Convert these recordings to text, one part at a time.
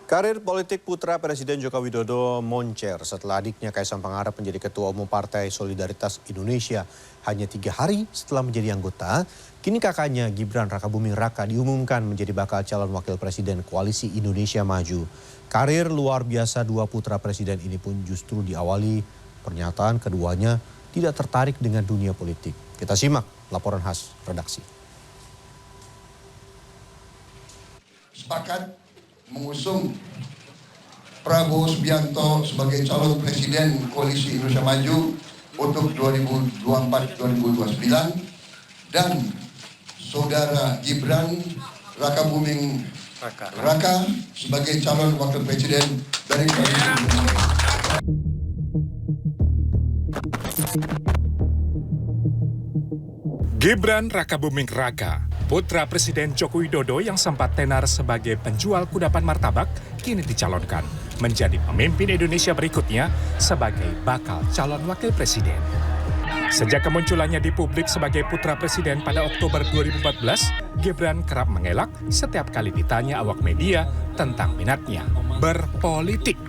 Karir politik putra Presiden Joko Widodo moncer setelah adiknya Kaisang Pangarep menjadi Ketua Umum Partai Solidaritas Indonesia. Hanya 3 hari setelah menjadi anggota, kini kakaknya Gibran Rakabuming Raka diumumkan menjadi bakal calon wakil presiden Koalisi Indonesia Maju. Karir luar biasa dua putra presiden ini pun justru diawali pernyataan keduanya tidak tertarik dengan dunia politik. Kita simak laporan khas redaksi. Sepakat mengusung Prabowo Subianto sebagai calon presiden Koalisi Indonesia Maju untuk 2024-2029 dan saudara Gibran Rakabuming Raka sebagai calon wakil presiden dari Koalisi Indonesia Maju. Gibran Rakabuming Raka, putra Presiden Joko Widodo yang sempat tenar sebagai penjual kudapan martabak, kini dicalonkan menjadi pemimpin Indonesia berikutnya sebagai bakal calon wakil presiden. Sejak kemunculannya di publik sebagai putra presiden pada Oktober 2014, Gibran kerap mengelak setiap kali ditanya awak media tentang minatnya berpolitik.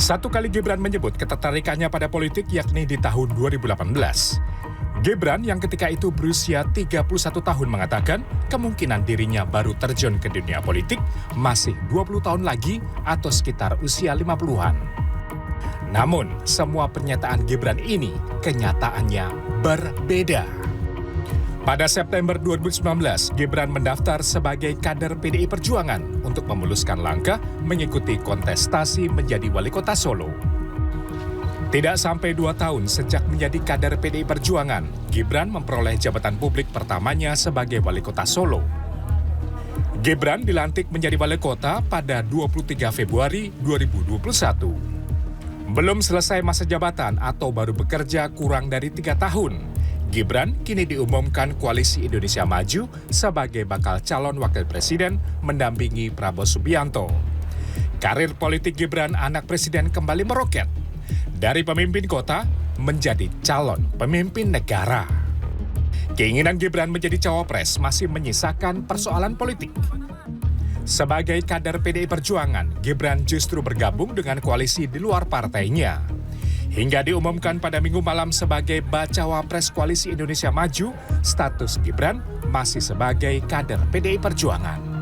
Satu kali Gibran menyebut ketertarikannya pada politik yakni di tahun 2018. Gibran yang ketika itu berusia 31 tahun mengatakan kemungkinan dirinya baru terjun ke dunia politik masih 20 tahun lagi atau sekitar usia 50-an. Namun, semua pernyataan Gibran ini kenyataannya berbeda. Pada September 2019, Gibran mendaftar sebagai kader PDI Perjuangan untuk memuluskan langkah mengikuti kontestasi menjadi wali kota Solo. Tidak sampai 2 tahun sejak menjadi kader PDI Perjuangan, Gibran memperoleh jabatan publik pertamanya sebagai wali kota Solo. Gibran dilantik menjadi wali kota pada 23 Februari 2021. Belum selesai masa jabatan atau baru bekerja kurang dari 3 tahun, Gibran kini diumumkan Koalisi Indonesia Maju sebagai bakal calon wakil presiden mendampingi Prabowo Subianto. Karir politik Gibran anak presiden kembali meroket. Dari pemimpin kota menjadi calon pemimpin negara. Keinginan Gibran menjadi cawapres masih menyisakan persoalan politik. Sebagai kader PDI Perjuangan, Gibran justru bergabung dengan koalisi di luar partainya. Hingga diumumkan pada Minggu malam sebagai bacawa pres Koalisi Indonesia Maju, status Gibran masih sebagai kader PDI Perjuangan.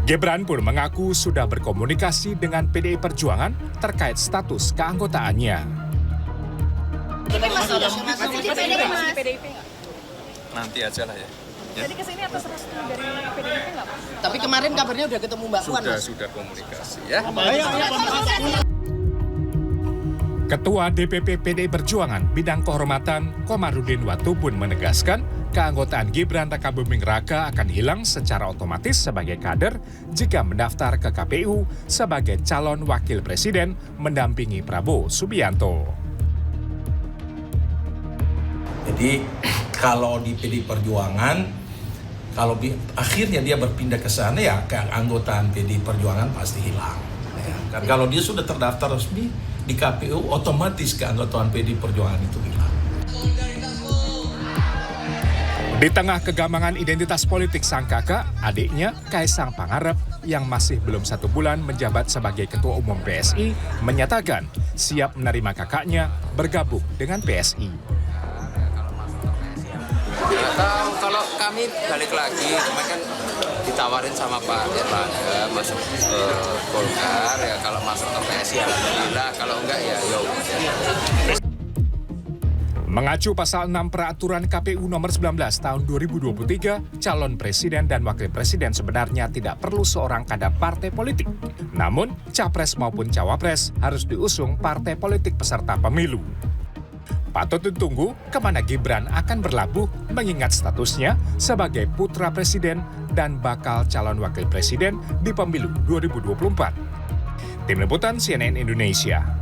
Gibran pun mengaku sudah berkomunikasi dengan PDI Perjuangan terkait status keanggotaannya. Nanti aja lah ya. Jadi kesini atas restu dari PDIP nggak Pak? Tapi kemarin kabarnya udah ketemu Mbak Puan. Sudah komunikasi ya. Ketua DPP PDI Perjuangan Bidang Kehormatan Komarudin Watubun menegaskan keanggotaan Gibran Rakabuming Raka akan hilang secara otomatis sebagai kader jika mendaftar ke KPU sebagai calon wakil presiden mendampingi Prabowo Subianto. Jadi kalau di PDI Perjuangan, kalau akhirnya dia berpindah ke sana ya keanggotaan PDI Perjuangan pasti hilang. Ya, kan kalau dia sudah terdaftar resmi di KPU, otomatis keanggotaan PDI Perjuangan itu hilang. Di tengah kegambangan identitas politik sang kakak, adiknya Kaisang Pangarep yang masih belum 1 bulan menjabat sebagai Ketua Umum PSI menyatakan siap menerima kakaknya bergabung dengan PSI. Tahu kalau kami balik lagi, kemarin kan ditawarin sama Pak Erlangga masuk ke Golkar ya, kalau masuk ke PSI alhamdulillah, kalau enggak ya udah. Mengacu pasal 6 peraturan KPU nomor 19 tahun 2023, calon presiden dan wakil presiden sebenarnya tidak perlu seorang kader partai politik. Namun, capres maupun cawapres harus diusung partai politik peserta pemilu. Patut ditunggu kemana Gibran akan berlabuh mengingat statusnya sebagai putra presiden dan bakal calon wakil presiden di pemilu 2024. Tim Liputan CNN Indonesia.